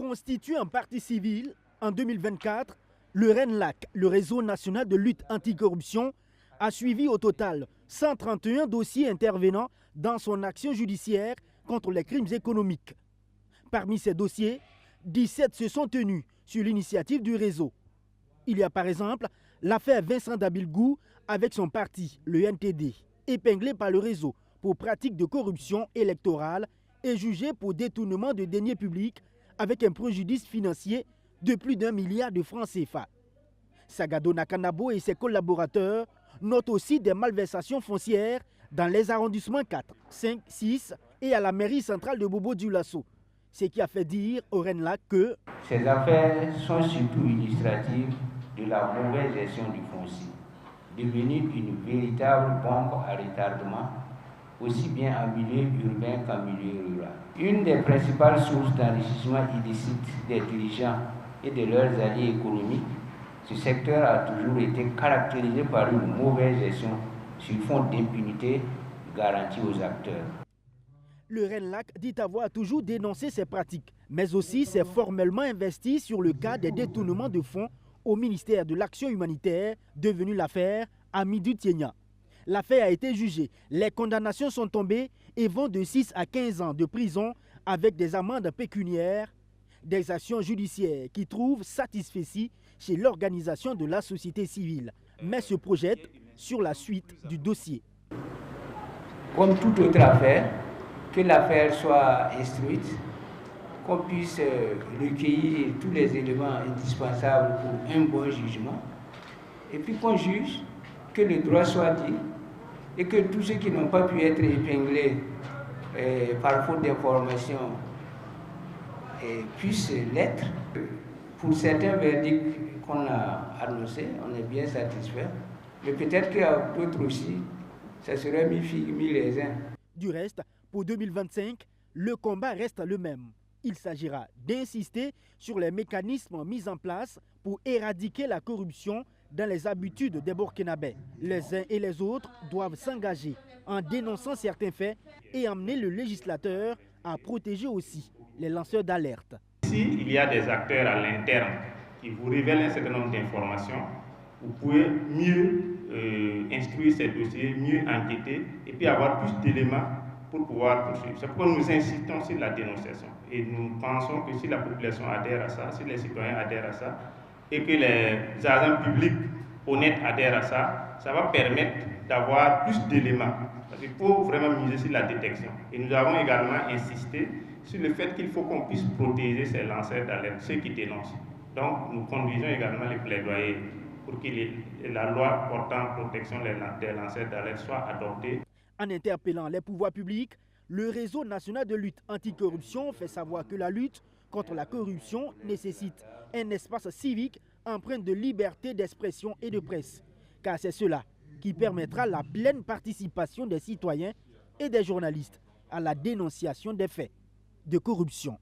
Constitué en partie civile, en 2024, le RENLAC, le Réseau national de lutte anticorruption, a suivi au total 131 dossiers intervenant dans son action judiciaire contre les crimes économiques. Parmi ces dossiers, 17 se sont tenus sur l'initiative du réseau. Il y a par exemple l'affaire Vincent Dabilgou avec son parti, le NTD, épinglé par le réseau pour pratique de corruption électorale et jugé pour détournement de deniers publics avec un préjudice financier de plus d'1 milliard de francs CFA. Sagado Nakanabo et ses collaborateurs notent aussi des malversations foncières dans les arrondissements 4, 5, 6 et à la mairie centrale de Bobo-Dioulasso. Ce qui a fait dire au RENLAC que ces affaires sont surtout illustratives de la mauvaise gestion du foncier, devenue une véritable bombe à retardement, aussi bien en milieu urbain qu'en milieu rural. Une des principales sources d'enrichissement illicite des dirigeants et de leurs alliés économiques, ce secteur a toujours été caractérisé par une mauvaise gestion sur fond d'impunité garantie aux acteurs. Le RENLAC dit avoir toujours dénoncé ces pratiques, mais aussi s'est formellement investi sur le cas des détournements de fonds au ministère de l'Action humanitaire, devenu l'affaire Amidou Tienya. L'affaire a été jugée, les condamnations sont tombées et vont de 6 à 15 ans de prison avec des amendes pécuniaires, des actions judiciaires qui trouvent satisfecit chez l'organisation de la société civile, mais se projettent sur la suite du dossier. Comme toute autre affaire, que l'affaire soit instruite, qu'on puisse recueillir tous les éléments indispensables pour un bon jugement, et puis qu'on juge, que le droit soit dit, et que tous ceux qui n'ont pas pu être épinglés par faute d'information puissent l'être. Pour certains verdicts qu'on a annoncés, on est bien satisfait, mais peut-être qu'il y a d'autres aussi, ça serait mi-figue, mi-raisin. Du reste, pour 2025, le combat reste le même. Il s'agira d'insister sur les mécanismes mis en place pour éradiquer la corruption dans les habitudes des Burkinabés. Les uns et les autres doivent s'engager en dénonçant certains faits et amener le législateur à protéger aussi les lanceurs d'alerte. S'il y a des acteurs à l'interne qui vous révèlent un certain nombre d'informations, vous pouvez mieux instruire ces dossiers, mieux enquêter et puis avoir plus d'éléments pour pouvoir poursuivre. C'est pourquoi nous insistons sur la dénonciation. Et nous pensons que si la population adhère à ça, si les citoyens adhèrent à ça, et que les agents publics honnêtes adhèrent à ça, ça va permettre d'avoir plus d'éléments. Parce qu'il faut vraiment miser sur la détection. Et nous avons également insisté sur le fait qu'il faut qu'on puisse protéger ces lanceurs d'alerte, ceux qui dénoncent. Donc nous conduisons également les plaidoyers pour que la loi portant protection des lanceurs d'alerte soit adoptée. En interpellant les pouvoirs publics, le Réseau national de lutte anticorruption fait savoir que la lutte contre la corruption nécessite un espace civique empreint de liberté d'expression et de presse, car c'est cela qui permettra la pleine participation des citoyens et des journalistes à la dénonciation des faits de corruption.